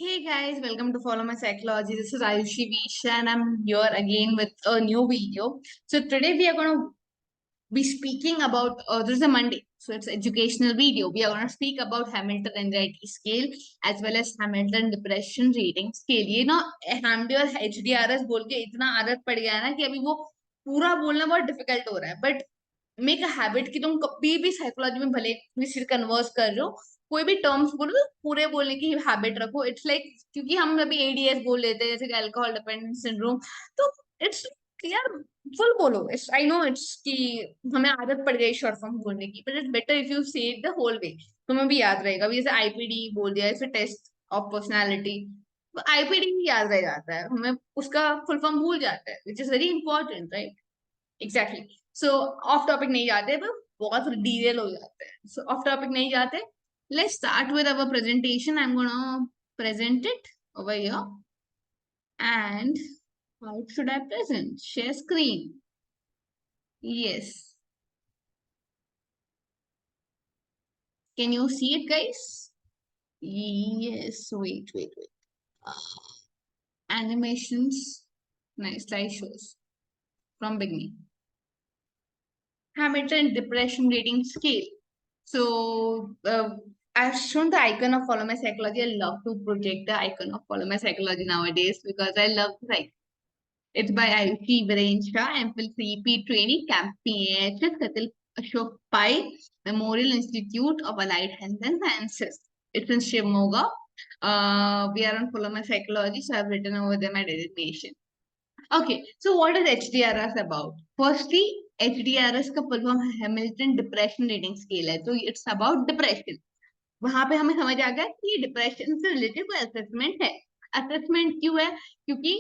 Hey guys, welcome to Follow My Psychology. This is Ayushi Visha and I'm here again with a new video. So today we are going to be speaking about, this is a Monday, so it's educational video. We are going to speak about Hamilton Anxiety Scale as well as Hamilton Depression Rating Scale. ये ना HAM-D और HDRS बोल के इतना आदत पड़ गया है ना कि अभी वो पूरा बोलना बहुत डिफिकल्ट हो रहा है. बट मेक अ हैबिट कि तुम कभी भी साइकोलॉजी में भले किसी से कन्वर्स कर रहे हो, कोई भी टर्म्स बोलो तो पूरे बोलने की हैबिट रखो. इट्स लाइक क्योंकि हम अभी एडीएस बोल लेते हैं जैसे अल्कोहल डिपेंडेंस सिंड्रोम, तो इट्स यार फुल बोलो. इट्स आई नो इट्स कि हमें आदत पड़ गई शॉर्ट फॉर्म बोलने की, but it's better if you से इट द होल वे. तुम्हें भी याद रहेगा. अभी जैसे आईपीडी बोल दिया, जैसे टेस्ट ऑफ पर्सनालिटी, आईपीडी ही याद रह जाता है, हमें उसका फुल फॉर्म भूल जाता है, which is very important, right? Exactly. So of topic नहीं जाते, पर बहुत डिटेल हो जाते हैं. सो ऑफ टॉपिक नहीं जाते. Let's start with our presentation. I am gonna present it over here. And how should I present? Share screen. Yes. Can you see it, guys? Yes. Wait. Animations. Nice slideshows from beginning. Hamilton Depression Rating Scale. So I've shown the icon of Follow My Psychology. I love to project the icon of Follow My Psychology nowadays because I love like it's by Ayushi Viren Shah, MPhil 3P Training, Camp PHS, Katil Ashok Pai, Memorial Institute of Allied Health and Sciences. It's in Shimoga. We are on Follow My Psychology, so I've written over there my designation. Okay, so what is HDRS about? Firstly, HDRS का full form Hamilton Depression Rating Scale है, तो it's about depression. वहां पे हमें समझ आ गया कि ये डिप्रेशन से रिलेटेड कोई असेसमेंट है. असेसमेंट क्यों है? क्योंकि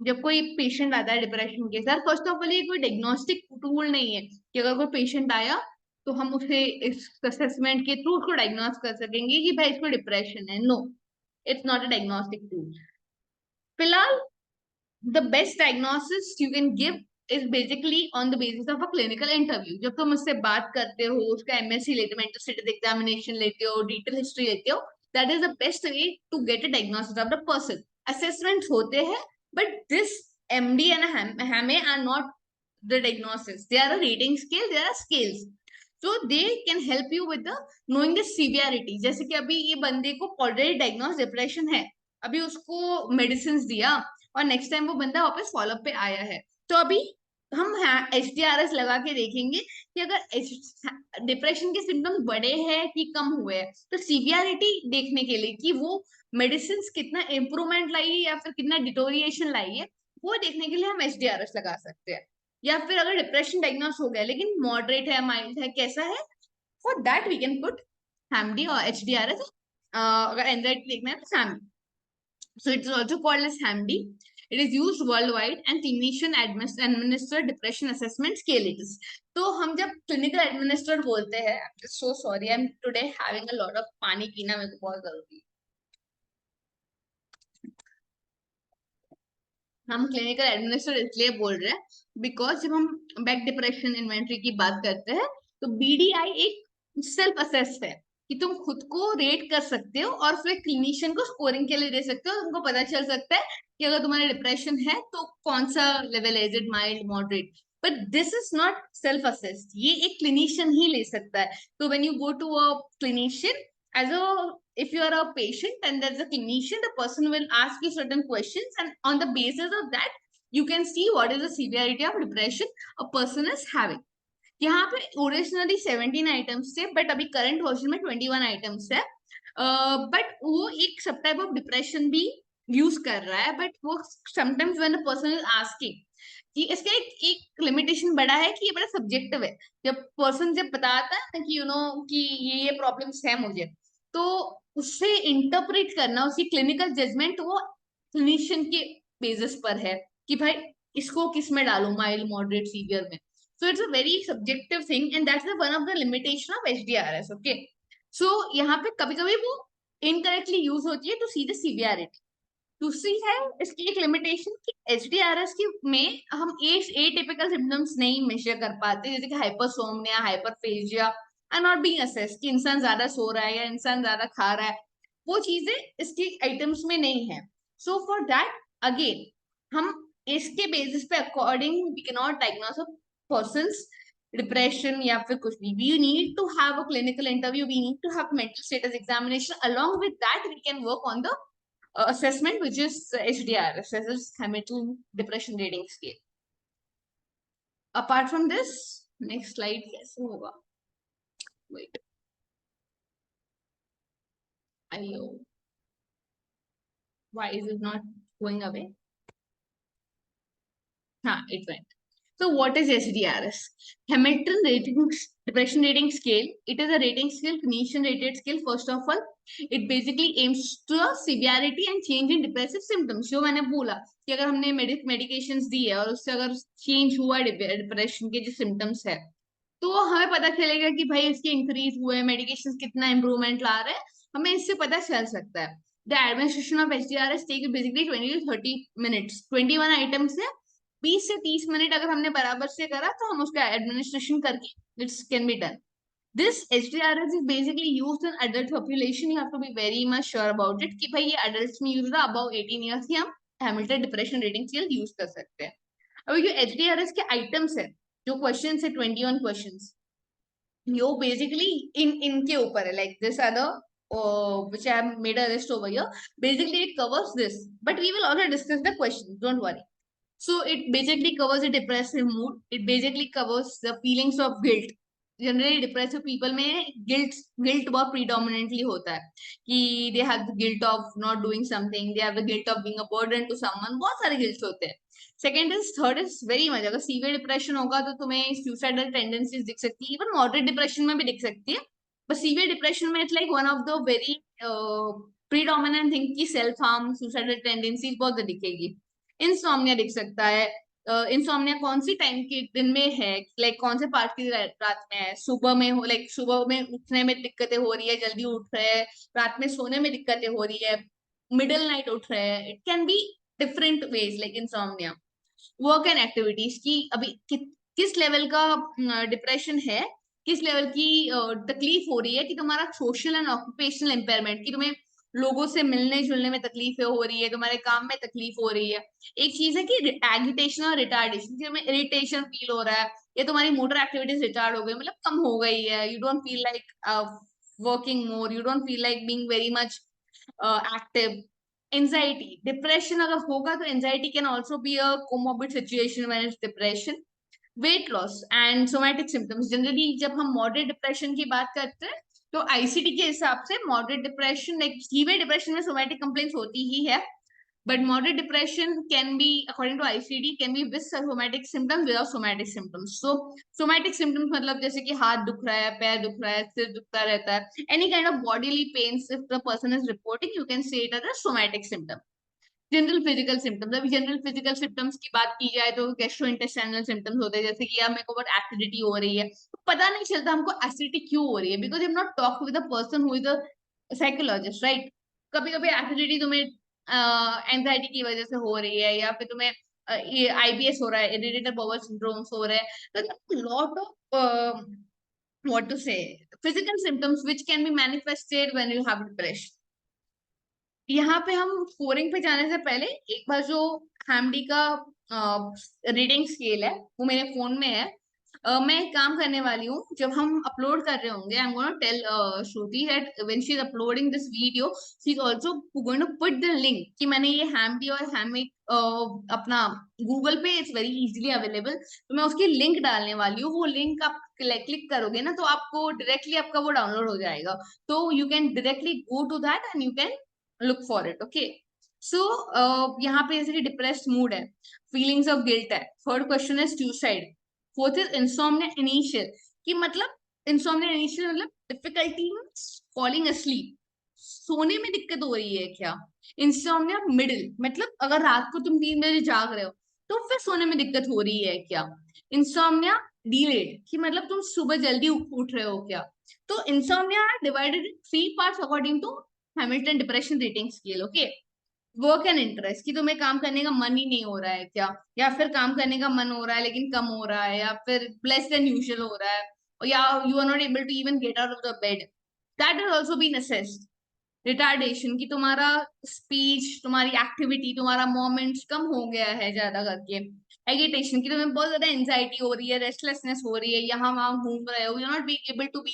जब कोई पेशेंट आता है डिप्रेशन के साथ, फर्स्ट ऑफ ऑल ये कोई डायग्नोस्टिक टूल नहीं है कि अगर कोई पेशेंट आया तो हम उसे इस असेसमेंट के थ्रू उसको डायग्नोस कर सकेंगे कि भाई इसको डिप्रेशन है. No, it's not a diagnostic tool. फिलहाल the best diagnosis you can give is basically on the basis of a clinical interview. जब तुम उससे बात करते हो, उसका एमएससी लेते हो, मेंटल स्टेटस एग्जामिनेशन लेते हो, डिटेल हिस्ट्री लेते हो, that is the best way to get a diagnosis of the person. Assessments होते हैं, but this MD and HAMA are not the diagnosis. They are a rating scale, they are scales. So they can help you with the knowing the severity. जैसे कि अभी ये बंदे को already diagnose depression है, अभी उसको मेडिसिन दिया और नेक्स्ट टाइम वो बंदा वापस फॉलोअप पे आया है, तो अभी हम HDRS लगा के देखेंगे कि अगर डिप्रेशन के सिम्टम्स बढ़े हैं कि कम हुए हैं, तो सीवियरिटी देखने के लिए कि वो मेडिसिन कितना इम्प्रूवमेंट लाई है या फिर कितना डिटोरिएशन लाई है, वो देखने के लिए हम HDRS लगा सकते हैं. या फिर अगर डिप्रेशन डायग्नोस हो गया लेकिन मॉडरेट है, माइल्ड है, कैसा है, for that we can put HAM-D or HDRS. अगर एंजाइटी देखना है तो SAM-D. So it is also called as HAM-D. It is used worldwide and clinician administered depression assessment scale it is. तो हम जब clinical administered बोलते हैं, I'm just so sorry, I'm today having a lot of पानी पीना मेरे को बहुत जरूरी है. हम क्लिनिकल एडमिनिस्ट्रेटर इसलिए बोल रहे हैं बिकॉज जब हम बैक डिप्रेशन इन्वेंटरी की बात करते हैं तो बीडीआई एक सेल्फ असेस है कि तुम खुद को रेट कर सकते हो और फिर क्लिनिशियन को स्कोरिंग के लिए दे सकते हो. तुमको पता चल सकता है कि अगर तुम्हारा डिप्रेशन है तो कौन सा लेवल है, is it mild, moderate. But this is not self assessed, ये एक क्लिनिशियन ही ले सकता है. तो when you go to a clinician as a if you are a patient and there's a clinician, the person will ask you certain questions and on the basis of that you can see what is the severity of depression a person is having. यहाँ पे originally 17 items थे but अभी current version में 21 items है. But वो एक सब type of depression भी यूज कर रहा है, बट वो sometimes when the person is asking कि इसका एक लिमिटेशन बड़ा है कि ये बड़ा सब्जेक्टिव है. जब पर्सन जब बताता है ना कि यू नो कि ये प्रॉब्लम्स है मुझे, तो उससे इंटरप्रेट करना, उसकी क्लिनिकल जजमेंट वो क्लिनिशियन के बेसिस पर है कि भाई इसको किस में डालू, माइल्ड, मॉडरेट, सीवियर में. So it's a very subjective thing and that's the one of the limitation of HDRS. Okay. So यहाँ पे कभी कभी वो incorrectly use होती है to see the severity. दूसरी है इसकी एक लिमिटेशन कि HDRS की में हम एटिपिकल सिम्टम्स नहीं मेजर कर पाते, जैसे कि hypersomnia, hyperphagia are not being assessed कि इंसान ज्यादा सो रहा है या इंसान ज्यादा खा रहा है. वो चीजें इसके आइटम्स में नहीं है. सो फॉर दैट अगेन हम इसके बेसिस पे according we can not diagnose a person's depression या फिर कुछ भी. We need to have a clinical interview, we need to have mental status examination, along with that we can work on the assessment which is HDRS, as is Hamilton Depression Rating Scale. Apart from this, next slide कैसे होगा? Wait, I why is it not going away? It went. So what is HDRS? Hamilton Rating Depression Rating Scale. It is a rating scale, clinician rated scale. First of all, it basically aims to a severity and change in depressive symptoms. जो मैंने बोला कि अगर हमने medications दी है और उससे अगर change हुआ डिप्रेशन के जो symptoms है, तो हमें पता चलेगा कि भाई इसके इंक्रीज हुए, मेडिकेशन कितना इंप्रूवमेंट ला रहे हैं, हमें इससे पता चल सकता है. The administration of HDRS take basically 20 to 30 minutes. 21 items है, 20 से 30 मिनट अगर हमने बराबर से करा तो हम उसका एडमिनिस्ट्रेशन करके it's can be done. This HDRS is basically used in adult population. You have to be very much sure about it कि भाई ये adults में यूज होता है. above 18 years की हम Hamilton depression rating scale use कर सकते हैं. अब ये HDRS के आइटम्स है, जो क्वेश्चन है 21 क्वेश्चन, यो बेसिकली इनके ऊपर है. Like this are the which I have made a list over here. Basically, it covers this, but we will also discuss the questions. Don't worry. So it basically covers a depressive mood. It basically covers the feelings of guilt. Generally, depressive people में guilt बहुत predominantly होता है कि they have the guilt of not doing something, they have the guilt of being a burden to someone. बहुत सारे guilt होते हैं. Third is very much. अगर सीवियर डिप्रेशन होगा तो तुम्हें सुसाइडल टेंडेंसीज दिख सकती है, इवन मॉडरेट डिप्रेशन में भी दिख सकती है. बट सीवियर डिप्रेशन में it's like one of the very predominant thing की सेल्फ हार्म, सुसाइडल टेंडेंसीज बहुत दिखेगी. इंसोम्निया दिख सकता है. इंसोम्निया कौन सी टाइम के दिन में है, लाइक कौन से पार्ट की रात में है? सुबह में हो, लाइक सुबह में उठने में दिक्कतें हो रही है, जल्दी उठ रहे हैं, रात में सोने में दिक्कतें हो रही है, मिडिल नाइट उठ रहे हैं. It can be different ways like insomnia. Work and activities की अभी किस लेवल का डिप्रेशन है, किस लेवल की तकलीफ हो रही है, कि तुम्हारा सोशल एंड ऑक्यूपेशनल इम्पेयरमेंट, कि तुम्हें लोगों से मिलने जुलने में तकलीफ हो रही है, तुम्हारे काम में तकलीफ हो रही है. एक चीज है कि एगिटेशन और रिटार्डेशन, कि तुम्हें इरिटेशन फील हो रहा है या तुम्हारी मोटर एक्टिविटीज रिटार्ड हो गई, मतलब कम हो गई है. You don't feel like working more, you don't feel like being very much active. Anxiety, depression अगर होगा तो anxiety can also be a comorbid situation when it's depression. Weight loss and somatic symptoms. Generally जब हम moderate depression की बात करते हैं तो ICD के हिसाब से moderate depression, like severe depression में सोमैटिक कंप्लेंट्स होती ही है, but moderate depression can be, according to ICD, can be with somatic symptoms, without somatic symptoms. So somatic symptoms मतलब जैसे कि हाथ दुख रहा है, पैर दुख रहा है, सिर दुखता रहता है, any kind of bodily pains if the person is reporting, you can say it as a somatic symptom. General physical symptoms. अभी जनरल फिजिकल सिम्टम्स की बात की जाए तो गैस्ट्रोइंटेस्टाइनल सिम्टम्स होते हैं, जैसे कि यार मेरे को बहुत एसिडिटी हो रही है, तो पता नहीं चलता हमको एसिडिटी क्यों हो रही है, because I am not talk with a person who is a psychologist, right. कभी कभी एसिडिटी तुम्हें एंजाइटी की वजह से हो रही है, या फिर तुम्हें IBS हो रहा है, इरिटेबल बाउल सिंड्रोम्स हो रहे हैं, तो lot of what to say physical symptoms which can be manifested when you have depression. यहाँ पे हम स्कोरिंग पे जाने से पहले एक बार जो हैमडी का रीडिंग स्केल है वो मेरे फोन में है. मैं एक काम करने वाली हूँ, जब हम अपलोड कर रहे होंगे, I am gonna tell Shruti that when she is uploading this video she is also going to put the link कि मैंने ये हैमडी और हैमिक अपना गूगल पे इट्स वेरी इजीली अवेलेबल, तो मैं उसकी लिंक डालने वाली हूँ. वो लिंक आप क्लिक करोगे ना तो आपको डायरेक्टली आपका वो डाउनलोड हो जाएगा, तो you can directly go to that end you can look for it. Okay, so यहाँ पे जैसे कि डिप्रेस्ड मूड है, फीलिंग्स ऑफ गिल्ट है, थर्ड क्वेश्चन है suicide, fourth is insomnia initial, कि मतलब इंसोम्निया इनिशियल मतलब डिफिकल्टी फॉलिंग asleep, सोने में दिक्कत हो रही है क्या. इंसोम्निया मिडिल मतलब अगर रात को तुम 3 बजे जाग रहे हो तो फिर सोने में दिक्कत हो रही है क्या. इंसोम्निया डिलेड कि मतलब तुम सुबह जल्दी उठ रहे हो क्या. तो insomnia divided in 3 parts according to Hamilton depression rating scale. Okay, work and interest कि तुम्हें काम करने का मन ही नहीं हो रहा है क्या, या फिर काम करने का मन हो रहा है लेकिन कम हो रहा है, या फिर लेस देन यूजुअल हो रहा है, या you are not able to even get out of the bed, that is also been assessed. Retardation की तुम्हारा स्पीच, तुम्हारी एक्टिविटी, तुम्हारा मोमेंट्स कम हो गया है ज्यादा करके। एगिटेशन की तुम्हें बहुत ज्यादा एंजाइटी हो रही है, रेस्टलेसनेस हो रही है, यहाँ वहां घूम रहे हो, you not being able to be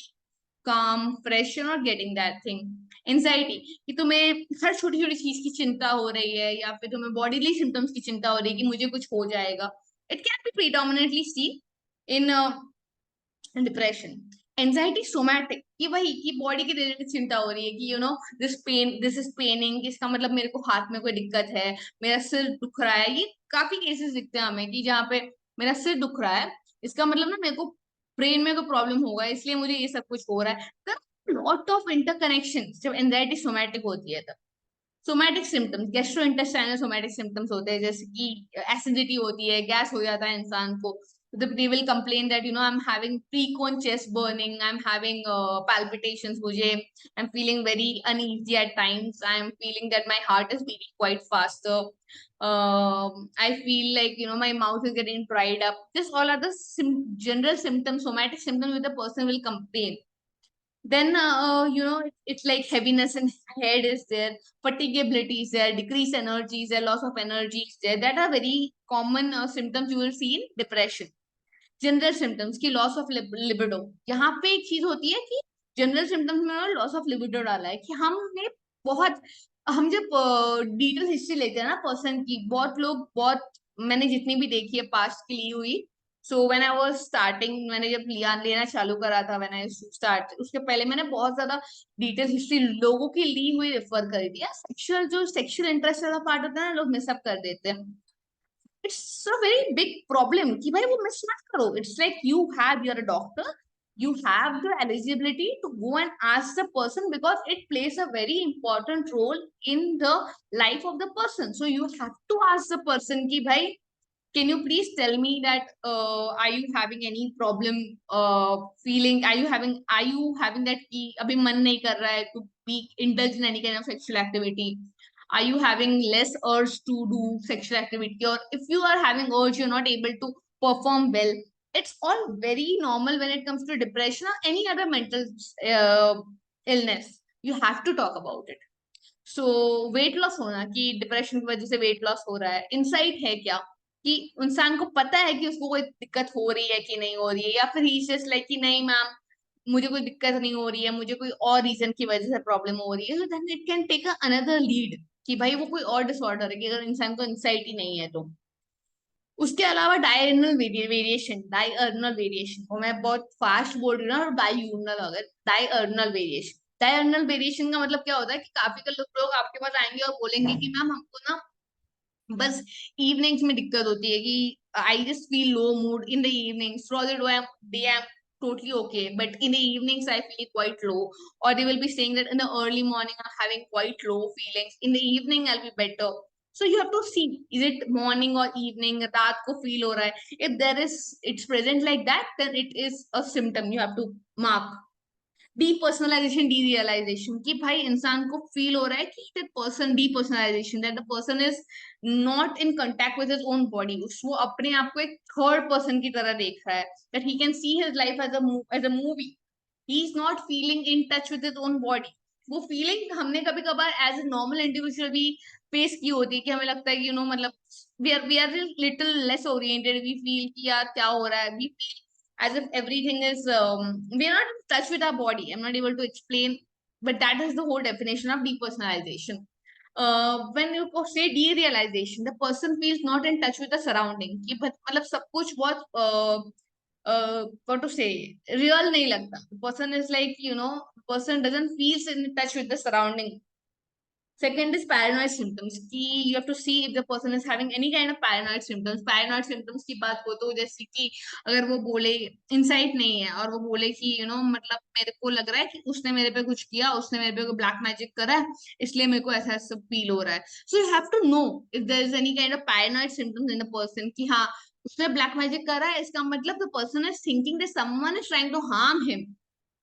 काम fresh, you not getting that thing. Anxiety कि तुम्हें हर छोटी छोटी चीज की चिंता हो रही है, या फिर तुम्हें बॉडीली सिम्टम्स की चिंता हो रही है कि मुझे कुछ हो जाएगा। It can be predominantly see in depression. Anxiety somatic कि वही कि बॉडी के रिलेटेड चिंता हो रही है कि you know this pain, this is paining, इसका मतलब मेरे को हाथ में कोई दिक्कत है, मेरा सिर दुख रहा है। ये काफी केसेस दिखते हैं हमें कि जहाँ पे मेरा सिर दुख रहा है, इसका मतलब ना मेरे को ब्रेन में कोई प्रॉब्लम होगा, इसलिए मुझे ये सब कुछ हो रहा है। लॉट ऑफ इंटरकनेक्शन जब एंजाइटी सोमैटिक होती है तब। Somatic symptoms, gastro intestinal somatic symptoms होते हैं, जैसे कि एसिडिटी होती है, गैस हो जाता है इंसान को। They will complain that, you know, I'm having precon chest burning, I'm having palpitations, मुझे I'm feeling very uneasy at times, I'm feeling that my heart is beating quite faster. I feel like, you know, my mouth is getting dried up. This all are the general symptoms, somatic symptoms which the person will complain. Then you know, it's like heaviness in head is there, fatigability is there, decreased energy is there, loss of energy is there. That are very common symptoms you will see in depression. General symptoms की loss of libido, यहाँ पे एक चीज होती है कि general symptoms में loss of libido डाला है कि हमने बहुत, हम जब डिटेल हिस्ट्री लेते हैं ना पर्सन की, बहुत लोग बहुत, मैंने जितनी भी देखी है पास्ट की ली हुई। So when I was starting, मैंने जब लेना चालू करा था, व्हेन आई स्टार्ट, उसके पहले मैंने बहुत ज्यादा डिटेल हिस्ट्री लोगों की ली हुई रेफर करी थी। सेक्सुअल, जो सेक्सुअल इंटरेस्ट वाला पार्ट होता है ना, लोग मिसअप कर देते हैं। It's a very big problem कि भाई वो मिस मत करो। It's like you have, you're a doctor, you have the eligibility to go and ask the person, because it plays a very important role in the life of the person. So you have to ask the person ki bhai, can you please tell me that are you having any problem feeling, are you having that ki abhi man nahi kar raha hai to be indulge in any kind of sexual activity, are you having less urge to do sexual activity, or if you are having urge you're not able to perform well. It's all very normal when it comes to depression or any other mental illness. You have to talk about it. So weight loss होना, कि depression की वजह से weight loss हो रहा है, insight है क्या कि इंसान को पता है कि उसको कोई दिक्कत हो रही है कि नहीं हो रही है, या फिर ही जस्ट लाइक कि नहीं मैम मुझे कोई दिक्कत नहीं हो रही है, मुझे कोई और रीजन की वजह से प्रॉब्लम हो रही है। So then it can take another lead कि भाई वो कोई और डिसऑर्डर है, कि अगर इंसान को इंसाइटी नहीं है तो। उसके अलावा डायरनल वेरिएशन, डायर्नल वेरिएशन को मैं बहुत फास्ट बोल रही हूँ ना, और बायूर्नल, अगर डायर्नल वेरिएशन, डायर्नल वेरिएशन का मतलब क्या होता है कि काफी कर लोग आपके पास आएंगे और बोलेंगे कि मैम हमको ना बस इवनिंग्स में दिक्कत होती है, कि I just feel low mood in the evenings, through the day I am totally okay, but in the evenings I feel quite low. Or they will be saying that in the early morning I'm having quite low feelings, in the evening I'll be better. So you have to see, is it morning or evening, raat ko feel ho raha hai. If there is, it's present like that, then it is a symptom you have to mark. Depersonalisation, derealisation कि भाई इंसान को feel हो रहा है कि that person, depersonalisation, that the person is not in contact with his own body, वो अपने आप को एक थर्ड पर्सन की तरह देख रहा है, that he can see his life as a movie, he is not feeling in touch with his own body. वो फीलिंग हमने कभी कभार एज ए नॉर्मल इंडिविजुअल भी फेस की होती है, कि हमें लगता है कि यू नो मतलब we are little less oriented, we feel कि यार क्या हो रहा है, we feel as if everything is we are not in touch with our body. I'm not able to explain, but that is the whole definition of depersonalization. When you say derealization, the person feels not in touch with the surrounding, कि मतलब सब कुछ बहुत what to say, real नहीं लगता. The person is like, you know, person doesn't feel in touch with the surrounding. Second is paranoid symptoms, कि you have to see if the person is having any kind of paranoid symptoms. Paranoid symptoms की बात हो तो जैसे कि अगर वो बोले इंसाइट नहीं है, और वो बोले कि यू नो मतलब मेरे को लग रहा है कि उसने मेरे पे कुछ किया, उसने मेरे पे ब्लैक मैजिक करा है, इसलिए मेरे को ऐसा सब फील हो रहा है. So you have to know if there is any kind of paranoid symptoms in the person, कि हाँ उसने ब्लैक मैजिक करा है, इसका मतलब the person is thinking that someone is trying to harm him.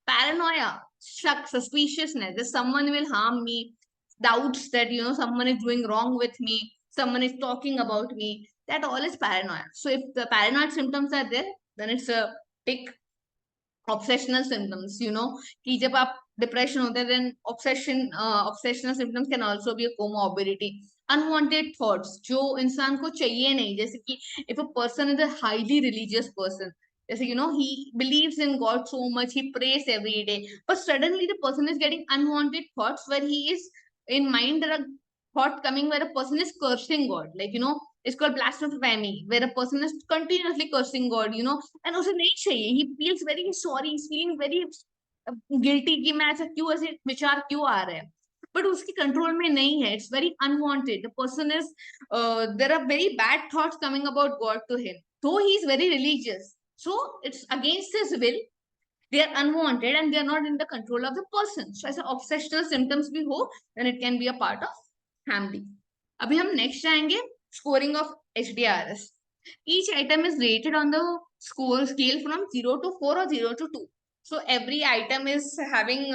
Paranoia, shock, suspiciousness that someone will harm me, doubts that you know someone is doing wrong with me, someone is talking about me, that all is paranoia. So if the paranoid symptoms are there, then it's a big obsessional symptoms, you know, कि जब आप depression होता है, then obsessional symptoms can also be a comorbidity. Unwanted thoughts जो इंसान को चाहिए नहीं, जैसे कि if a person is a highly religious person, जैसे he believes in God so much, he prays every day, but suddenly the person is getting unwanted thoughts where he is in mind, there are thought coming where a person is cursing God, like it's called blasphemy, where a person is continuously cursing God, and उसे नहीं चाहिए, he feels very sorry, he's feeling very guilty कि मैं ऐसा क्यों, ऐसे विचार क्यों आ रहे हैं, बट उसकी कंट्रोल में नहीं है, it's very unwanted, the person is there are very bad thoughts coming about God to him, though he is very religious, so it's against his will, they are unwanted and they are not in the control of the person, so ऐसा obsessional symptoms भी हो, then it can be a part of HAM-D। अभी हम next आएंगे, scoring of HDRS। each item is rated on the score scale from 0 to 4 or 0 to 2, so every item is having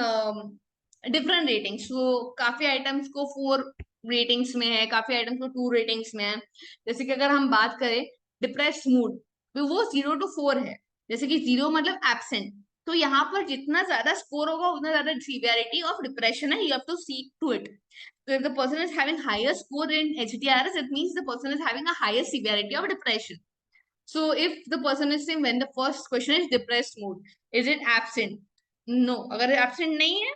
different ratings, so काफी items को 4 ratings में है, काफी items को 2 ratings में है। जैसे कि अगर हम बात करें डिप्रेस मूड, तो वो 0 to 4 है, जैसे कि 0 मतलब एब्सेंट, तो यहाँ पर जितना ज्यादा स्कोर होगा उतना ज्यादा सीवियरिटी ऑफ डिप्रेशन है, you have to see to it. So if the person is having higher score in HDRS, it means the person is having a higher severity of depression. So if the person is saying, when the first question is depressed mood, is it absent? No, अगर absent नहीं है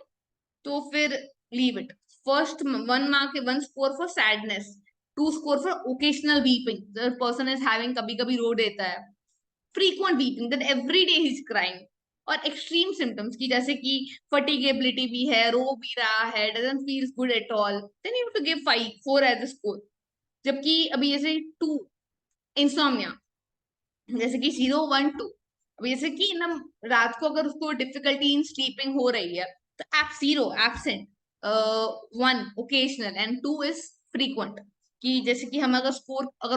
तो फिर leave it. First one score for sadness, 2 score for occasional weeping. The person is having कभी कभी रो देता है, frequent weeping, that every day he's crying, और एक्सट्रीम सिम्टम्स की जैसे कि फटीगेबिलिटी भी है, रो भी रहा है, doesn't feel good at all, then you have to give 4 as a score. जबकि अभी जैसे 2 इंसोम्निया, जैसे कि 0 1 2, अभी जैसे कि ना रात को अगर उसको डिफिकल्टी इन स्लीपिंग हो रही है, तो app 0 absent, 1 occasional and 2 is frequent. कि जैसे कि हम अगर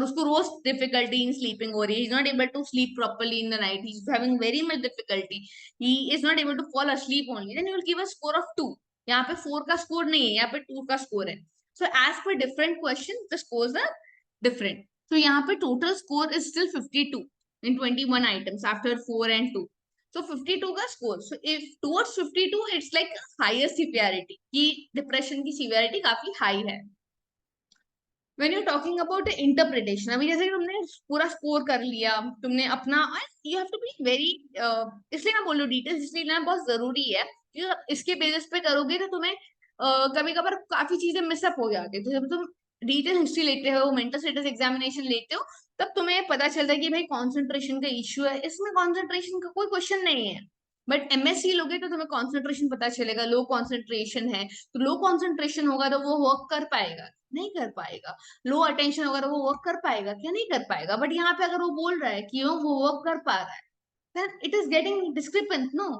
उसको रोज डिफिकल्टी इन स्लीपिंग हो रही है, is not able to sleep properly in the night, he is having very much difficulty, he is not able to fall asleep only, then you will give a score of 2। यहाँ पे 4 का score नहीं है, यहाँ पे 2 का score है। So as per different question the scores are different. तो यहाँ पे total score is still 52 in 21 items after 4 and 2. So 52 का score. So if towards 52, it's like higher severity. कि depression की severity काफी high है। When you're talking about interpretation, अभी जैसे कि तुमने पूरा स्कोर कर लिया, तुमने अपना, you have to be very इसलिए मैं बोल रही हूँ डिटेल्स इसलिए लेना बहुत जरूरी है, कि इसके बेसिस पे करोगे तो तुम्हें कभी कभार काफी चीजें मिसअप हो जाती है। तो जब तुम डिटेल हिस्ट्री लेते हो, मेंटल स्टेटस एग्जामिनेशन लेते हो, तब तुम्हें पता चलता है कि भाई कॉन्सेंट्रेशन का इश्यू है, इसमें कॉन्सेंट्रेशन का कोई क्वेश्चन नहीं है। बट एमएससी लोगे तो तुम्हें कॉन्सेंट्रेशन पता चलेगा, लो कॉन्सेंट्रेशन है, तो लो कॉन्सेंट्रेशन होगा तो वो वर्क कर पाएगा, नहीं कर पाएगा। लो अटेंशन होगा तो वो वर्क कर पाएगा क्या, नहीं कर पाएगा। बट यहाँ पे अगर वो बोल रहा है कि वो वर्क कर पा रहा है, then it is getting discrepant, no?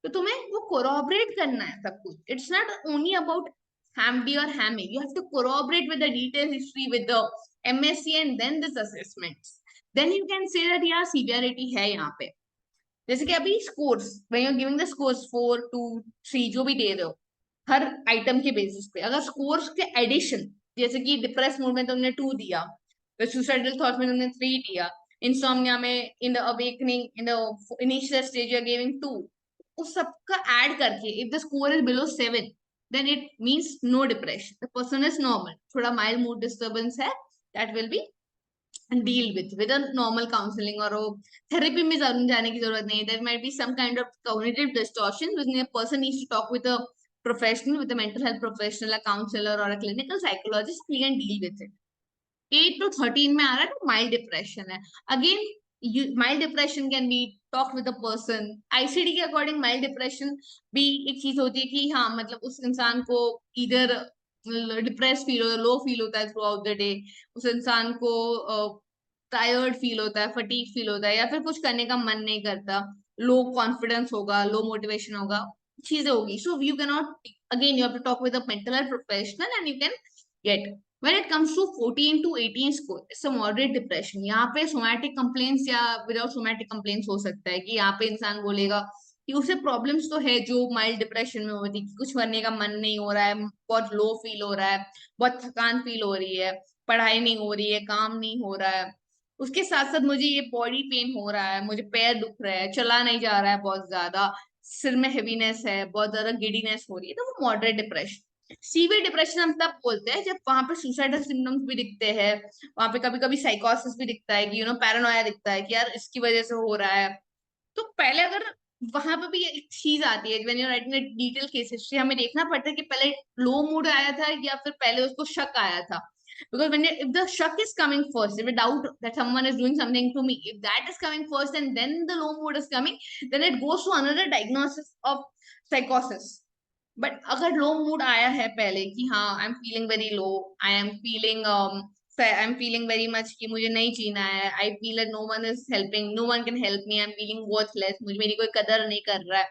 तो तुम्हें वो corroborate करना है सब कुछ, it's not only about HAM-D or HAM-A, you have to corroborate with the detailed history, with the MSc and then this assessments, then you can say that यार severity है यहाँ पे। जैसे कि अभी scores, when you're giving the scores 4 2 3 जो भी दे रहे हो हर आइटम के बेसिस पे, अगर स्कोर्स के एडिशन, जैसे कि डिप्रेस मूड में तुमने 2 दिया, तो सुसाइडल थॉट में तुमने 3 दिया, इंसोम्निया में in the awakening in the initial stage you are giving 2, उस सबका ऐड करके if the score is below 7, then it means no depression, the person is normal, थोड़ा माइल्ड मूड डिस्टर्बेंस है, that will be deal with a normal counseling, और therapy में जाने की जरूरत नहीं है। There might be some kind of cognitive distortion which a person needs to talk with a professional, with a mental health professional, a counselor or a clinical psychologist, we can deal with it। 8 to 13 में आ रहा है तो mild depression है। Again, mild depression can be talk with a person। ICD के according mild depression भी एक चीज होती है कि हाँ मतलब उस इंसान को इधर डिप्रेस फील हो, लो फील होता है थ्रू आउट द डे, उस इंसान को टायर्ड फील होता है, फटीग फील होता है, या फिर कुछ करने का मन नहीं करता, लो कॉन्फिडेंस होगा, लो मोटिवेशन होगा, चीजें होगी। So you can not, again you have to talk with a mental health professional and you can get. When it comes to 14 to 18 score, it's a moderate depression। यहाँ पे somatic complaints या without somatic complaints हो सकता है, कि यहाँ पे इंसान बोलेगा कि उसे प्रॉब्लम्स तो है जो माइल्ड डिप्रेशन में होती है, कुछ करने का मन नहीं हो रहा है, बहुत लो फील हो रहा है, बहुत थकान फील हो रही है, पढ़ाई नहीं हो रही है, काम नहीं हो रहा है, उसके साथ साथ मुझे ये बॉडी पेन हो रहा है, मुझे पैर दुख रहा है, चला नहीं जा रहा है बहुत ज्यादा, सिर में हेवीनेस है, बहुत ज्यादा गिडीनेस हो रही है, तो वो मॉडरेट डिप्रेशन। सीवियर डिप्रेशन हम तब बोलते हैं जब वहां पे सुसाइडल सिम्टम्स भी दिखते हैं, वहां पे कभी कभी साइकोसिस भी दिखता है कि पैरानोया दिखता है कि यार इसकी वजह से हो रहा है। तो पहले अगर वहां पे भी एक चीज आती है, when you writing detail case history, हमें देखना पड़ता है कि पहले लो मूड आया था या फिर पहले उसको शक आया था। Because if the shock is coming first, if a doubt that someone is doing something to me, if that is coming first and then the low mood is coming, then it goes to another diagnosis of psychosis. But अगर लो मूड आया है पहले कि हाँ I am feeling very low, I am feeling very much कि मुझे नहीं जीना है, I feel that no one is helping, no one can help me, I am feeling worthless, मुझे मेरी कोई कदर नहीं कर रहा है,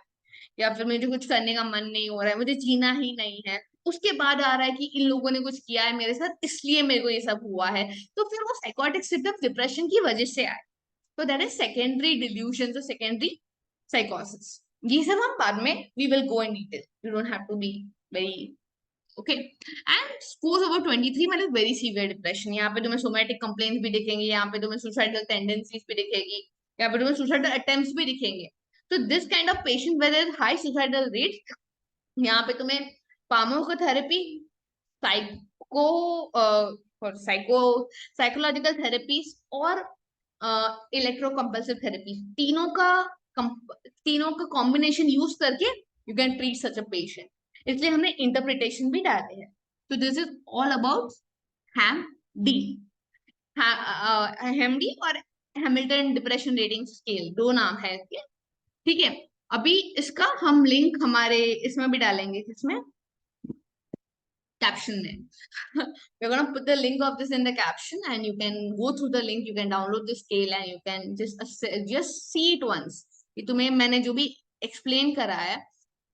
या फिर मुझे कुछ करने का मन नहीं हो रहा है, मुझे जीना ही नहीं है। उसके बाद आ रहा है कि इन लोगों ने कुछ किया है मेरे साथ इसलिए मेरे को ये सब हुआ है, तो फिर वो साइकोटिक सिम्टम डिप्रेशन की वजह से आए। तो दैट इज सेकेंडरी डिल्यूशन, तो सेकेंडरी साइकोसिस। ये सब हम बाद में we will go in detail, you don't have to be very okay. And scores over 23 मतलब वेरी सीवियर डिप्रेशन। यहाँ पे तुम्हें सोमैटिक कंप्लेन्स भी दिखेंगे, यहाँ पे तुम्हें सुसाइडल टेंडेंसीज भी दिखेगी, यहाँ पे तुम्हें सुसाइडल अटेम्प्ट्स भी दिखेंगे। तो this kind of patient where high suicidal rate, यहाँ पे तुम्हें फार्माकोथेरेपी, साइको और साइकोलॉजिकल थेरेपीज और इलेक्ट्रोकंपल्सिव थेरेपी, तीनों का कॉम्बिनेशन यूज करके you can treat such a patient. इसलिए हमने इंटरप्रिटेशन भी डाले हैं। तो this is all about Ham D, Ham D और हैमिल्टन डिप्रेशन रेटिंग स्केल, दो नाम है इसके। ठीक है, अभी इसका हम लिंक हमारे इसमें भी डालेंगे, किसमें, caption में। We're gonna put the link of this in the caption and you can go through the link, you can download the scale and you can just see it once कि तुम्हें मैंने जो भी explain करा है,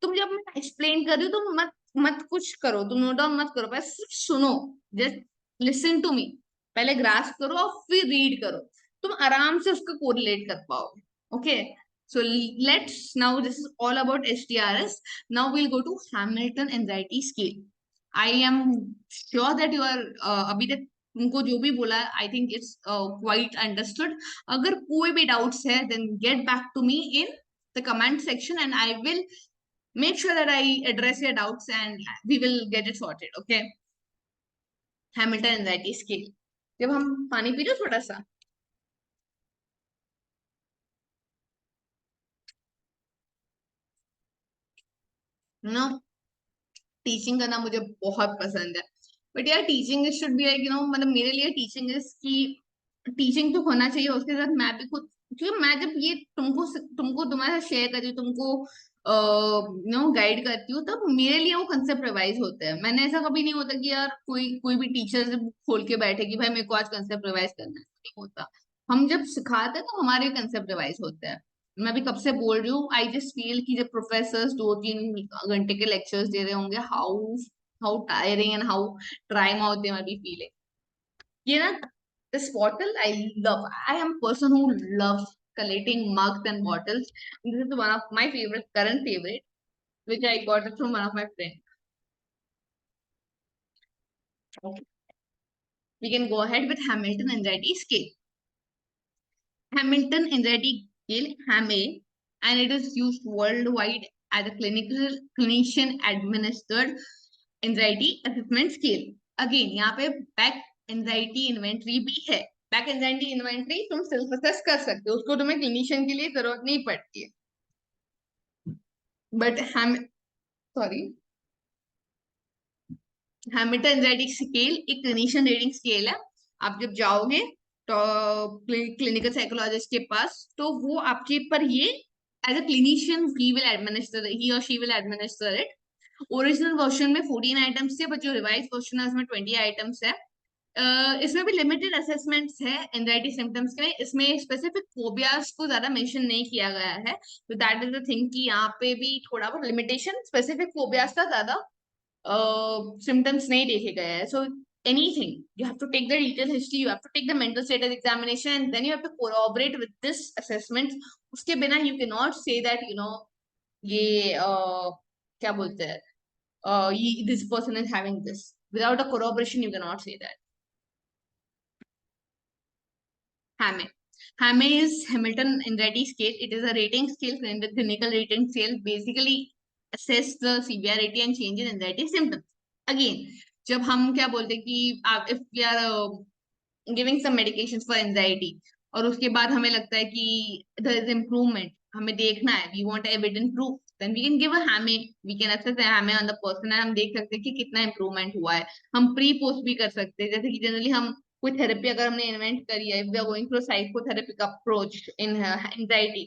तुम जब मैं explain कर रही हो तुम मत मत कुछ करो, तुम नोट डाउन मत करो, बस सिर्फ सुनो, just listen to me, पहले ग्रास्प करो और फिर रीड करो, तुम आराम से उसको कोरिलेट कर पाओगे। Okay, so let's now, this is all about HTRS. Now we'll go to Hamilton Anxiety Scale. I am sure that you are, अभी तक तुमको जो भी बोला है I think it's quite understood. अगर कोई भी डाउट्स है then get back to me in the comment section and I will make sure that I address your doubts and we will get it sorted. Okay, Hamilton anxiety scale. जब हम पानी P रहे हो थोड़ा सा, no, teaching करना मुझे बहुत पसंद है, बट यार टीचिंग शुड बी लाइक मतलब मेरे लिए टीचिंग इज की टीचिंग तो होना चाहिए, उसके साथ मैं भी खुद, क्योंकि मैं जब ये तुमको तुम्हारे साथ शेयर करी हूँ, तुमको गाइड करती हूँ, तब मेरे लिए वो कंसेप्ट रिवाइज होता है। मैंने ऐसा कभी नहीं होता कि यार कोई कोई भी टीचर बुक खोल के बैठे कि भाई मेरे को आज कंसेप्ट रिवाइज करना है, नहीं होता। हम जब सिखाते हैं तो हमारे कंसेप्ट रिवाइज होते हैं। मैं भी कब से बोल रही हूँ, आई जस्ट फील कि जब प्रोफेसर 2-3 घंटे के लेक्चर्स दे रहे होंगे, how how tiring and how drawing out they might be feeling। ये ना, this bottle I love. I am a person who loves collecting mugs and bottles. This is one of my current favorite, which I got it from one of my friends. Okay. We can go ahead with Hamilton Anxiety Scale. Hamilton Anxiety Scale, HAM-A, and it is used worldwide as a clinician administered anxiety assessment scale. Again, यहाँ पे back anxiety inventory भी है। Back anxiety inventory तुम self assess कर सकते हो, उसको तुम्हें क्लिनिशियन के लिए जरूरत नहीं पड़ती है। बट हम सॉरी, हैमिल्टन एंजाइटी स्केल एक क्लिनिशियन रेटिंग स्केल है। आप जब जाओगे तो क्लिनिकल साइकोलॉजिस्ट के पास, तो वो आपके पर ये as a clinician he will administer, he और she will administer it. Original version में 14 आइटम्स थे, बट जो रिवाइज वर्जन है उसमें 20 आइटम्स है। इसमें भी लिमिटेड असेसमेंट्स है एंजाइटी सिम्टम्स के। इसमें स्पेसिफिक फोबियाज को ज्यादा मेंशन नहीं किया गया है, तो दैट इज द थिंग कि यहाँ पे भी थोड़ा बहुत लिमिटेशन, स्पेसिफिक फोबियाज का ज्यादा symptoms नहीं देखे गए हैं। So anything, you have to take the detailed history, you have to take the mental status examination, and then you have to corroborate with this assessment. उसके बिना you cannot say that ये क्या बोलते हैं, this person is having this. Without a corroboration, you cannot say that. हाँ मैं HAM is Hamilton Anxiety Scale. It is a rating scale, the clinical rating scale, basically assess the severity and change in anxiety symptoms. Again, जब हम क्या बोलते हैं कि आप if we are giving some medications for anxiety और उसके बाद हमें लगता है कि देयर इज इम्प्रूवमेंट, हमें देखना है, we want evident proof, then we can give a HAM A, we can assess HAM A on the person and हम देख सकते हैं कि कितना इम्प्रूवमेंट हुआ है। हम प्री पोस्ट भी कर सकते हैं, जैसे कि जनरली हम कोई थेरेपी अगर हमने इन्वेंट करी है, we are going through psychotherapic approach in anxiety,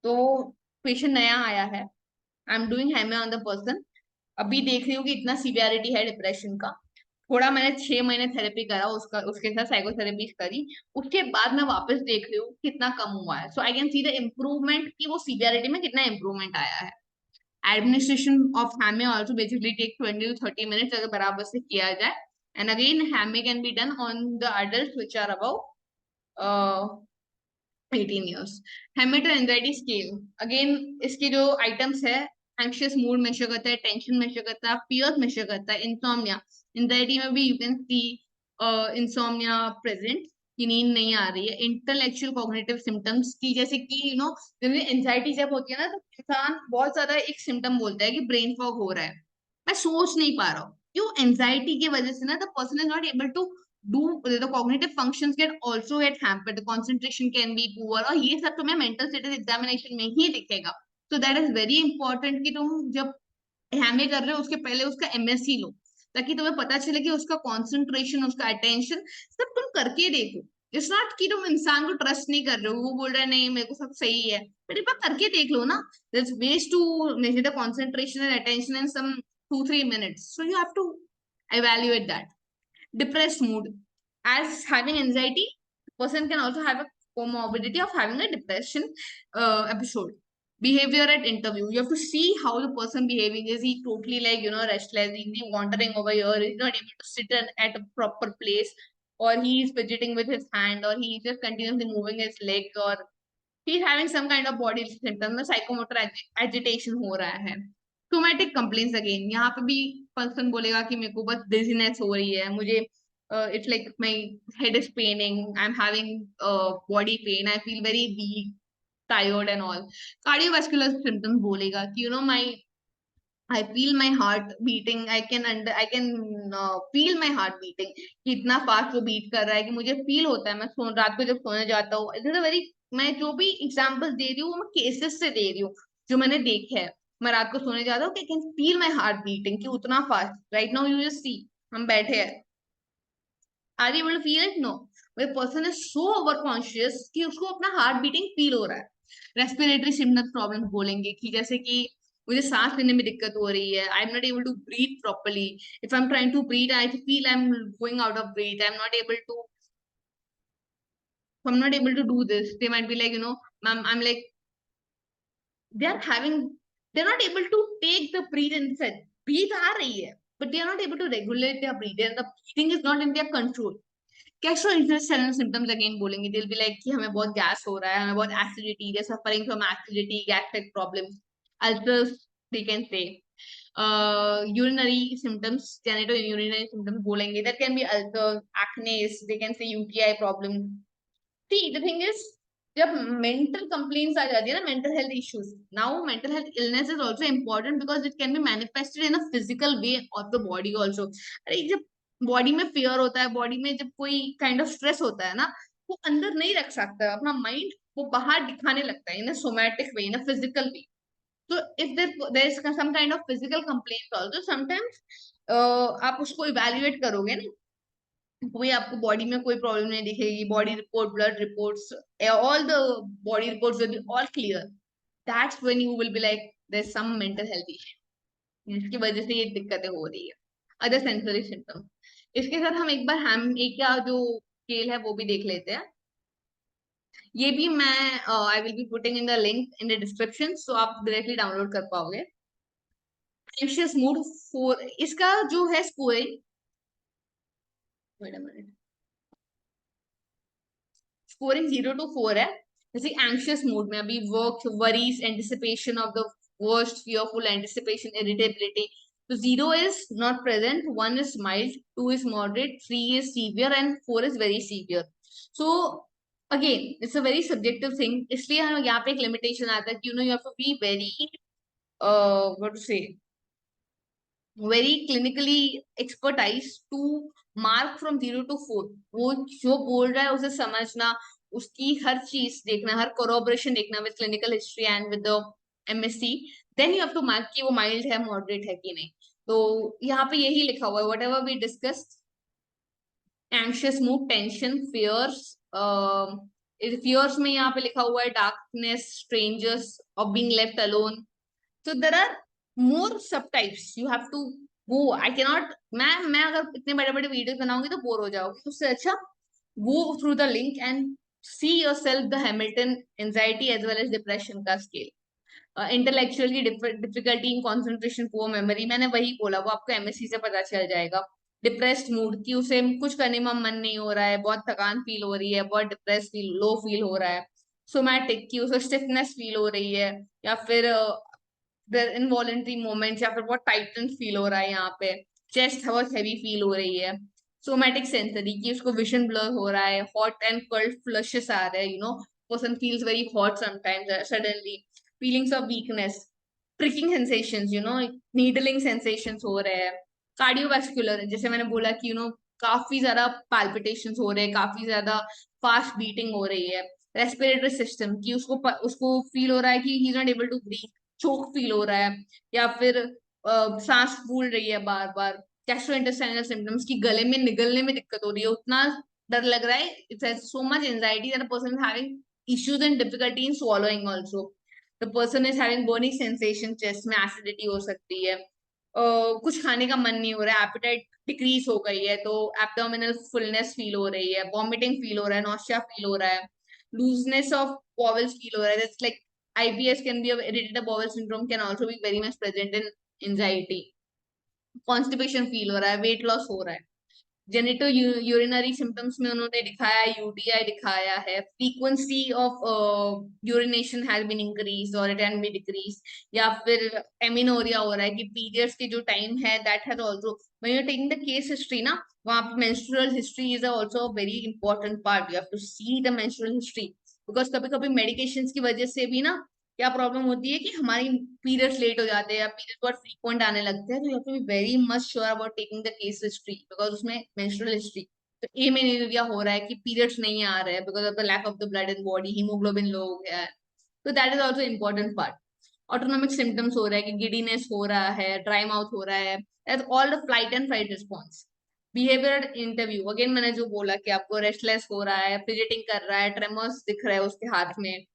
तो पेशेंट नया आया है, I am doing HAM A on the person, अभी देख रही हूँ कि इतना सीवियरिटी है डिप्रेशन का, थोड़ा मैंने 6 महीने थेरेपी करा उसका, उसके साथ साइकोथेरेपी करी, उसके बाद मैं वापस देख रही हूँ कितना कम हुआ है, so I can see the improvement कि वो सीवियरिटी में कितना इम्प्रूवमेंट आया है। Administration of HAM A also basically take 20 to 30 minutes अगर बराबर से किया जाए, and again HAM A can be done on the adult which are about 18 years। Hamilton anxiety scale, again इसके जो आइटम्स है, एंशियस मूड मेजर करता है, टेंशन मेजर करता है, फियर मेजर करता है, इंसोम्निया, एंजाइटी में भी you can see insomnia present, की नींद नहीं आ रही है, इंटेलेक्चुअल कॉग्निटिव सिम्टम्स की, जैसे कि यू नो एंजाइटी जब होती है ना तो इंसान बहुत ज्यादा एक सिम्टम बोलता है कि ब्रेन फॉग हो रहा है, मैं सोच नहीं पा रहा हूँ, क्यों, एंजाइटी की वजह से ना the person is not able to do the cognitive functions get also get hampered, the concentration can be poor, और ये सब तुम्हें mental status examination में ही दिखेगा। so that is very important कि तुम जब हैमे कर रहे हो उसके पहले उसका एमएससी लो, ताकि तुम्हें पता चले कि उसका कंसंट्रेशन, उसका अटेंशन सब तुम करके देखो। इट्स नॉट कि तुम इंसान को ट्रस्ट नहीं कर रहे हो, वो बोल रहा है नहीं मेरे को सब सही है, बट एक बार करके देख लो ना, there's ways to measure the concentration and attention in some 2-3 minutes, so you have to evaluate that। Depressed mood, as having anxiety, person can also have a comorbidity of having a depression episode। Behavior at interview, you have to see how the person behaving, is he totally like restless, is he wandering over here, is he not able to sit at a proper place, or he is fidgeting with his hand, or he is just continuously moving his leg, or he is having some kind of body symptom, psychomotor agitation हो रहा है। Somatic complains, again यहाँ पे भी person बोलेगा कि मेरे को बस डिजीनेस हो रही है, मुझे it's like my head is Penning, I am having body pain, I feel very weak, tired and all. Cardiovascular symptoms बोलेगा कि my I feel my heart beating, I can feel my heart beating, कि इतना fast वो beat कर रहा है कि मुझे फील होता है, मैं रात को जब सोने जाता हूँ, इट इज अ वेरी, मैं जो भी एग्जांपल्स दे रही हूँ वो मैं केसेस से दे रही हूँ जो मैंने देखे है। मैं रात को सोने जाता हूँ कि I can feel my heart beating, कि उतना fast, right now you just see, हम बैठे हैं, are you able to feel it? No, the person is so over conscious कि उसको अपना हार्ट बीटिंग फील हो रहा है। रेस्पिरेटरी सिम्टम्स प्रॉब्लम बोलेंगे कि जैसे कि मुझे सांस लेने में दिक्कत हो रही है, I am not able to breathe properly, if I am trying to breathe I feel I am going out of breath, I am not able to, I'm not able to do this, they might be like I'm like, they are having, they're not able to take the breathe and set, breathe आ रही है but they are not able to regulate their breathing, and the breathing is not in their control। Gastrointestinal symptoms again बोलेंगे, दिल be like कि हमें बहुत gas हो रहा है, हमें बहुत acidity, they suffering from acidity, gastric problems, ulcers, we can say urinary symptoms, genitourinary symptoms बोलेंगे, that can be ulcers, acne, they can say UTI problem। see the thing is, जब mental complaints आ जाती है ना, mental health issues, now mental health illness is also important because it can be manifested in a physical way of the body also। अरे जब body में fear होता है, body में जब कोई काइंड ऑफ स्ट्रेस होता है ना, वो अंदर नहीं रख सकता अपना माइंड, वो बाहर दिखाने लगता है in a somatic way, in a physical way. so if there is some kind of physical complaint also sometimes, आप उसको इवेल्युएट करोगे ना, कोई आपको बॉडी में कोई प्रॉब्लम नहीं दिखेगी, body report, blood reports, all the body reports will be all clear, that's when you will be like there is some mental health issue जिसकी वजह से ये दिक्कतें हो रही है। अदर सेंसरी सिम्टम, इसके साथ हम एक बार हम एक का जो स्केल है वो भी देख लेते हैं, ये भी मैं I will be putting in the link in the description, so आप डायरेक्टली डाउनलोड कर पाओगे। एंशियस मूड 4, इसका जो है scoring, wait a minute, scoring 0 to 4 है। जैसे एंशियस मूड में अभी work, worries, anticipation of the worst, fearful, anticipation, irritability, तो 0 is not present, 1 is mild, 2 is moderate, 3 is severe and 4 is very severe। so again it's a very subjective thing, इसलिए हम यहाँ पे एक limitation आता है कि you have to be very what to say very clinically expertise to mark from 0 to 4। वो जो बोल रहा है उसे समझना, उसकी हर चीज देखना, हर कोरोबरेशन देखना with clinical history and with the MSC. Then you have to mark कि वो माइल्ड है, मॉडरेट है कि नहीं। तो यहाँ पे यही लिखा हुआ है, whatever we discuss, anxious mood, tension, fears. Fears में यहाँ पे लिखा हुआ है डार्कनेस, स्ट्रेंजर्स, और being left alone. So there are more subtypes. You have to go. I cannot. मैं अगर इतने बड़े बड़े वीडियोस बनाऊंगी तो बोर हो जाओगी, उससे अच्छा go through the link and see yourself the Hamilton anxiety as well as depression का scale. इंटेलेक्चुअल की difficulty in concentration, poor memory, मैंने वही बोला, वो आपको एमएससी से पता चल जाएगा। डिप्रेस्ड मूड की उसे कुछ करने में मन नहीं हो रहा है, बहुत थकान फील हो रही है, बहुत डिप्रेस फील, लो फील हो रहा है। सोमैटिक की उसे स्टिफनेस फील हो रही है, या फिर इनवॉलेंट्री मोमेंट्स, या फिर बहुत टाइटन फील हो रहा है यहाँ पे, चेस्ट बहुत हैवी फील हो रही है। सोमैटिक सेंसरी की उसको विजन ब्लर हो रहा है, हॉट एंड कोल्ड फ्लशेस आ रहे हैं, person feels very hot sometimes suddenly, feelings of weakness, tricking sensations, needling sensations हो रहे हैं। कार्डियोवैस्कुलर, जैसे मैंने बोला कि काफी ज्यादा पाल्पिटेशंस हो रहे हैं, काफी ज्यादा फास्ट बीटिंग हो रही है। रेस्पिरेटरी सिस्टम की उसको फील हो रहा है कि he is not able to breathe, choke feel हो रहा है, या फिर सांस फूल रही है बार बार। गैस्ट्रोइंटेस्टाइनल सिम्टम्स की गले में निगलने में दिक्कत हो रही है, उतना डर लग रहा है, it's so much anxiety that a person is having issues and difficulty in swallowing also. The person is having burning sensation, chest में एसिडिटी हो सकती है। कुछ खाने का मन नहीं हो रहा है, एपेटाइट डिक्रीज हो गई है, तो एब्डोमिनल फुलनेस फील हो रही है, वॉमिटिंग फील हो रहा है, नॉसिया फील हो रहा है, लूजनेस ऑफ bowels फील हो रहा है। That's like IBS can be a irritable bowel syndrome, can also be very much present in anxiety. Constipation feel हो रहा है, वेट लॉस हो रहा है। जेनिटो यूरिनरी सिम्टम्स में उन्होंने दिखाया, यूटीआई दिखाया है, frequency of urination has been increase और इट कैन बी डिक्रीज, या फिर एमिनोरिया हो रहा है कि पीरियड्स के जो टाइम है that has also, when you are taking the case history ना, वहां पे menstrual history is also a very important part, you have to see the menstrual history, because कभी कभी मेडिकेशंस की वजह से भी ना क्या प्रॉब्लम होती है कि हमारी पीरियड्स लेट हो जाते हैं या पीरियड्स बहुत फ्रीक्वेंट आने लगते हैं, तो you have to be very much sure about taking the case history, because उसमें मेंस्ट्रुअल हिस्ट्री, तो एमेनोरिया हो रहा है कि पीरियड्स नहीं आ रहे हैं because of the lack of the blood in body, haemoglobin low हो गया है, तो that is also important part. Autonomic symptoms हो रहा है कि गिडीनेस हो रहा है, ड्राई माउथ हो रहा है, that's all the flight and fight response. Behaviour interview, again मैंने जो बोला कि आपको रेस्टलेस हो रहा है, फिजिटिंग कर रहा है, ट्रेमर्स दिख रहा है उसके हाथ में,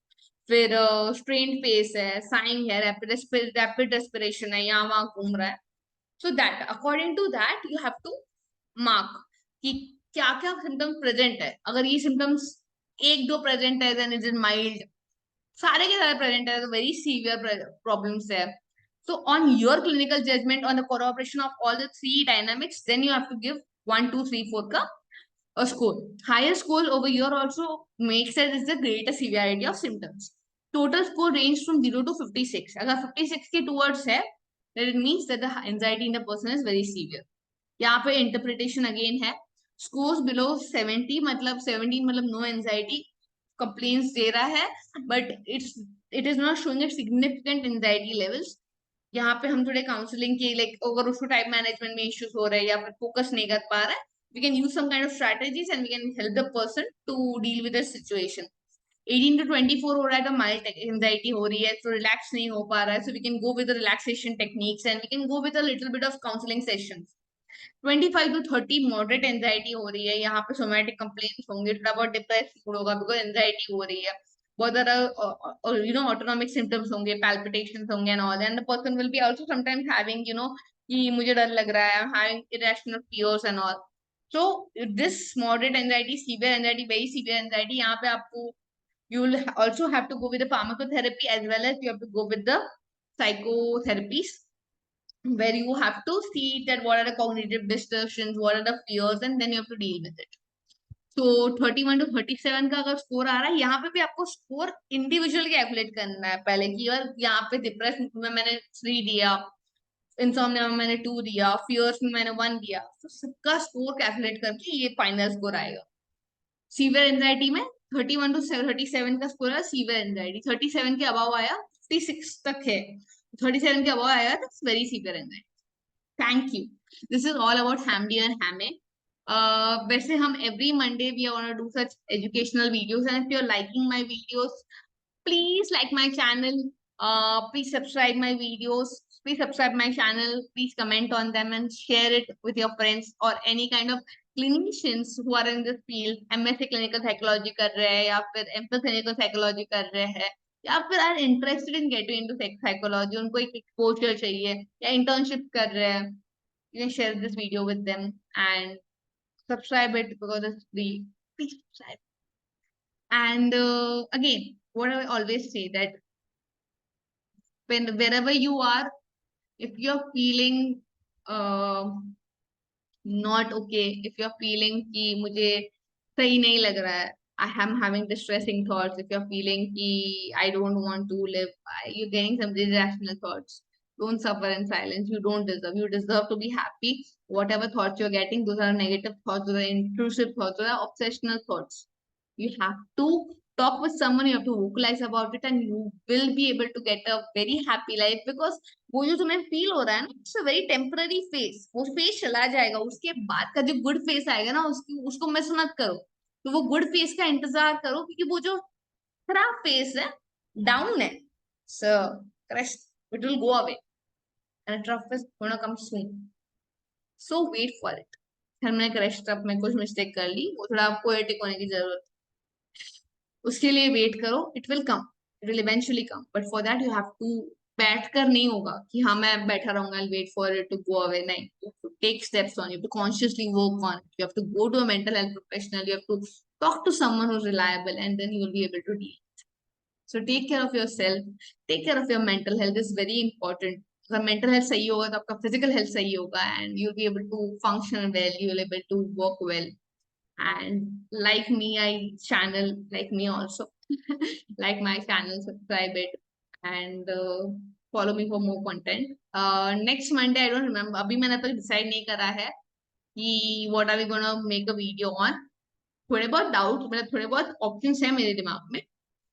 फिर स्ट्रेन फेस है, साइंग है, रैपिड रेस्पिरेशन है, यहाँ वहां घूम रहा है। So that according to that you have to mark कि क्या क्या सिम्टम्स प्रेजेंट है। अगर ये सिम्टम्स एक दो प्रेजेंट है देन इज इन माइल्ड, सारे के सारे प्रेजेंट है तो वेरी सीवियर प्रॉब्लम्स है। So on your clinical judgment on the corroboration of all the three dynamics, then you have to give 1, 2, 3, 4 ka a score. Higher score over here also makes it is the greater severity of symptoms. Total score range from 0 to 56. अगर 56 के towards है, then it means that the anxiety in the person is very severe. यहाँ पे interpretation again है, scores below 70 मतलब 17 मतलब no anxiety, complaints दे रहा है, but it is not showing a significant anxiety levels. यहाँ पे हम थोड़े काउंसलिंग की, लाइक अगर उसको टाइम मैनेजमेंट में इश्यूज हो रहे हैं या फिर फोकस नहीं कर पा रहा है, we can use some kind of strategies and we can help the person to deal with the situation. 18 to 24 हो रहा है तो माइल्ड एंजाइटी हो रही है, तो रिलैक्स नहीं हो पा रहा है, so we can go with the relaxation techniques and we can go with a little bit of counseling sessions. 25 to 30 moderate anxiety हो रही है, यहाँ पे सोमैटिक कंप्लेंट्स होंगे, थोड़ा बहुत डिप्रेस होगा बिकॉज एंजाइटी हो रही है, बहुत ज्यादा ऑटोनॉमिक सिम्टम्स होंगे, पैल्पिटेशंस होंगे and all, and the person will be also sometimes having कि मुझे डर लग रहा है, having irrational fears and all. So this moderate anxiety, severe anxiety, very severe anxiety, यहाँ पे आपको you will also have to go with the pharmacotherapy as well as you have to go with the psychotherapies, where you have to see that what are the cognitive distortions, what are the fears, and then you have to deal with it. So 31 to 37 का अगर score आ रहा है, यहाँ पे भी आपको score individual calculate करना है पहले की, और यहाँ पे डिप्रेस में मैंने 3 दिया, इंसोम्निया में मैंने 2 दिया, फियर्स में मैंने 1 दिया, तो सबका स्कोर कैलकुलेट करके ये फाइनल स्कोर आएगा। सीवियर एंजाइटी में 31 to 37 का स्कोर है सीवियर एंजाइटी, 37 के अबव आया 56 तक है, 37 के अबव आया तो very severe anxiety. Thank you. This is all about HAM D and HAM A. वैसे हम every Monday we are gonna do such educational videos, and if you're liking my videos, please like my channel, please subscribe my videos, please subscribe my channel, please comment on them and share it with your friends or any kind of clinicians who are in this field, MSc clinical psychology कर रहे हैं या फिर MPhil clinical psychology कर रहे हैं या फिर are interested in getting into psychology, उनको एक exposure चाहिए या internship कर रहे हैं, you can share this video with them and subscribe it because it's free. Please subscribe. And again, what I always say that wherever you are, if you're feeling uh, not okay, if you're feeling कि मुझे सही नहीं लग रहा है, I am having distressing thoughts, if you're feeling कि I don't want to live, you're getting some irrational thoughts, don't suffer in silence. You don't deserve. You deserve to be happy. Whatever thoughts you're getting, those are negative thoughts, those are intrusive thoughts, those are obsessional thoughts. You have to talk with someone, you have to vocalize about it, and you will be able to get a very happy life because वो जो तुम्हें feel हो रहा है ना, it's a very temporary face, वो face चला जाएगा, उसके बाद का जो गुड फेस आएगा ना, उसको मिस मत करो। तो वो गुड फेस का इंतजार करो, क्योंकि वो जो खराब फेस है, डाउन है, so crush, it will go away and tough is gonna come soon. So wait for it. फिर मैंने क्रश टफ में कुछ मिस्टेक कर ली, वो थोड़ा पोएटिक होने की जरूरत, उसके लिए वेट करो, it will come, it will eventually come, but for that you have to, बैठ कर नहीं होगा कि हाँ मैं बैठा रहूंगा, I wait for it to go away, नहीं, you have to take steps on, you have to consciously work on, you have to go to a mental health professional, you have to talk to someone who's reliable, and then you will be able to deal. So take care of yourself, take care of your mental health is very important. अगर mental health सही होगा तो आपका physical health सही होगा, and you'll be able to function well, you'll be able to work well. And like me, I channel, like me also, like my channel, subscribe it, and follow me for more content. Next Monday, I don't remember, अभी मैंने तो decide नहीं करा है कि what are we gonna make a video on. थोड़े बहुत doubt, मतलब थोड़े बहुत ऑप्शंस है मेरे दिमाग में,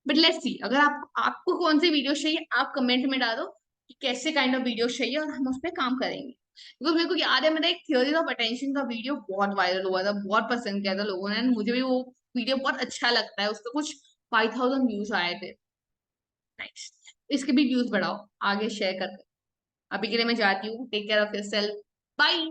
बट लेट्स सी। अगर आपको कौन सी वीडियो चाहिए, आप कमेंट में डालो कि कैसे काइंड ऑफ वीडियो चाहिए, और हम उस पर काम करेंगे। क्योंकि मेरे को याद है, मेरा एक थ्योरी ऑफ अटेंशन का वीडियो बहुत वायरल हुआ था, बहुत पसंद किया था लोगों ने, and मुझे भी वो वीडियो बहुत अच्छा लगता है, उसका कुछ 5000 व्यूज आए थे। नाइस, इसके भी व्यूज बढ़ाओ, आगे शेयर करके। अभी के लिए मैं जाती हूँ, take care of yourself, bye.